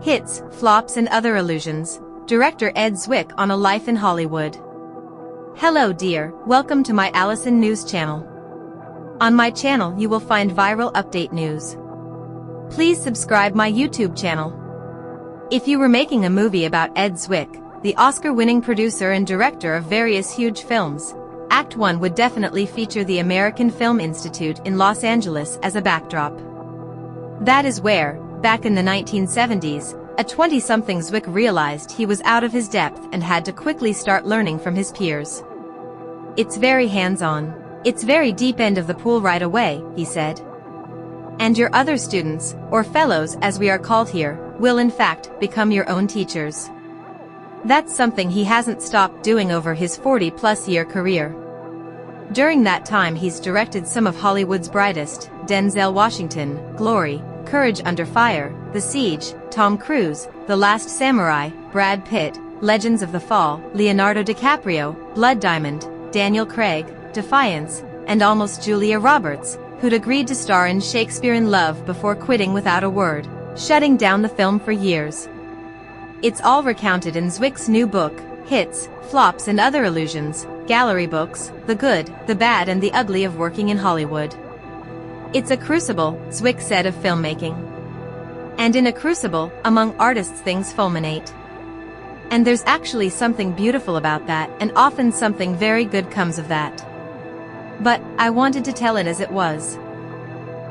Hits, Flops and Other Illusions, director Ed Zwick on a life in Hollywood. Hello dear, welcome to my Allison News channel. On my channel you will find viral update news. Please subscribe my YouTube channel. If you were making a movie about Ed Zwick, the Oscar-winning producer and director of various huge films, Act 1 would definitely feature the American Film Institute in Los Angeles as a backdrop. That is where, back in the 1970s, a 20-something Zwick realized he was out of his depth and had to quickly start learning from his peers. It's very hands-on. It's very deep end of the pool right away, he said. And your other students, or fellows as we are called here, will in fact become your own teachers. That's something he hasn't stopped doing over his 40-plus-year career. During that time he's directed some of Hollywood's brightest, Denzel Washington, Glory, Courage Under Fire, The Siege, Tom Cruise, The Last Samurai, Brad Pitt, Legends of the Fall, Leonardo DiCaprio, Blood Diamond, Daniel Craig, Defiance, and almost Julia Roberts, who'd agreed to star in Shakespeare in Love before quitting without a word, shutting down the film for years. It's all recounted in Zwick's new book, Hits, Flops and Other Illusions, Gallery Books, The Good, the Bad and the Ugly of Working in Hollywood. It's a crucible, Zwick said of filmmaking. And in a crucible, among artists things fulminate. And there's actually something beautiful about that, and often something very good comes of that. But, I wanted to tell it as it was.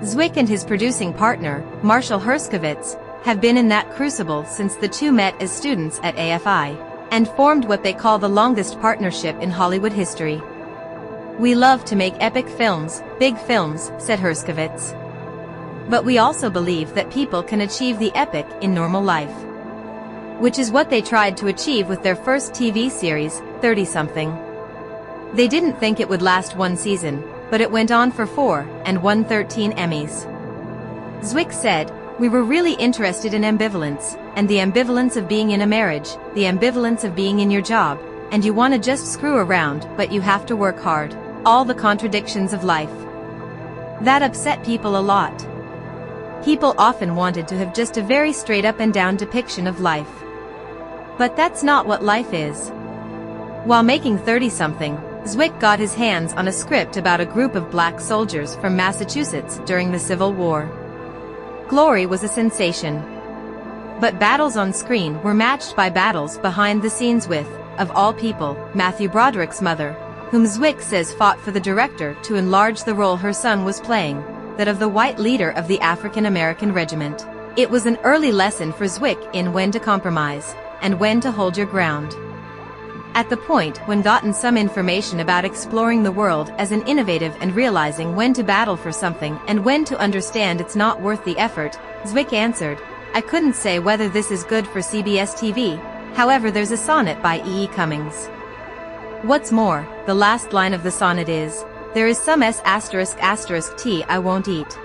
Zwick and his producing partner, Marshall Herskovitz, have been in that crucible since the two met as students at AFI, and formed what they call the longest partnership in Hollywood history. We love to make epic films, big films, said Herskovitz. But we also believe that people can achieve the epic in normal life. Which is what they tried to achieve with their first TV series, 30-something. They didn't think it would last one season, but it went on for 4, and won 13 Emmys. Zwick said, "We were really interested in ambivalence, and the ambivalence of being in a marriage, the ambivalence of being in your job, and you want to just screw around, but you have to work hard. All the contradictions of life." That upset people a lot. People often wanted to have just a very straight up and down depiction of life. But that's not what life is. While making 30-something, Zwick got his hands on a script about a group of black soldiers from Massachusetts during the Civil War. Glory was a sensation. But battles on screen were matched by battles behind the scenes with, of all people, Matthew Broderick's mother, whom Zwick says fought for the director to enlarge the role her son was playing, that of the white leader of the African-American regiment. It was an early lesson for Zwick in when to compromise, and when to hold your ground. At the point when gotten some information about exploring the world as an innovative and realizing when to battle for something and when to understand it's not worth the effort, Zwick answered, "I couldn't say whether this is good for CBS TV, however there's a sonnet by E. E. Cummings. What's more, the last line of the sonnet is, there is some S***T I won't eat."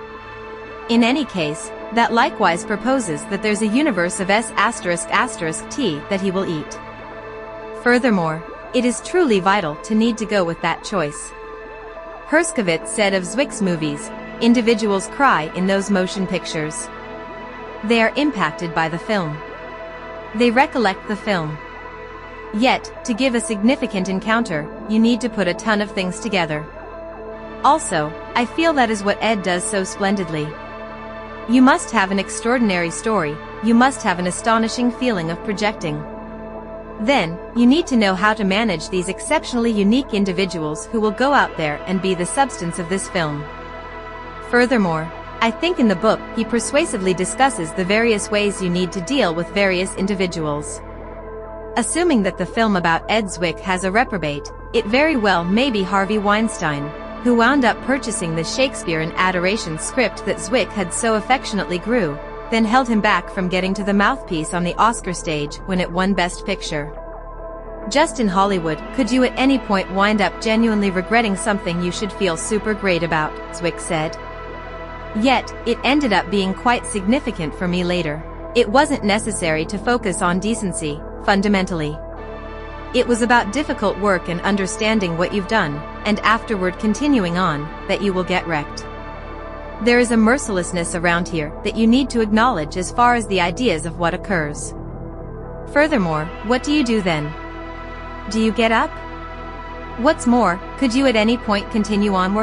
In any case, that likewise proposes that there's a universe of S***T that he will eat. Furthermore, it is truly vital to need to go with that choice. Herskovitz said of Zwick's movies, individuals cry in those motion pictures. They are impacted by the film. They recollect the film. Yet, to give a significant encounter, you need to put a ton of things together. Also, I feel that is what Ed does so splendidly. You must have an extraordinary story, you must have an astonishing feeling of projecting. Then, you need to know how to manage these exceptionally unique individuals who will go out there and be the substance of this film. Furthermore, I think in the book he persuasively discusses the various ways you need to deal with various individuals. Assuming that the film about Ed Zwick has a reprobate, it very well may be Harvey Weinstein, who wound up purchasing the Shakespeare in Adoration script that Zwick had so affectionately grew, then held him back from getting to the mouthpiece on the Oscar stage when it won Best Picture. Just in Hollywood, could you at any point wind up genuinely regretting something you should feel super great about, Zwick said. Yet, it ended up being quite significant for me later. It wasn't necessary to focus on decency, fundamentally. It was about difficult work and understanding what you've done, and afterward continuing on, that you will get wrecked. There is a mercilessness around here that you need to acknowledge as far as the ideas of what occurs. Furthermore, what do you do then? Do you get up? What's more, could you at any point continue onward?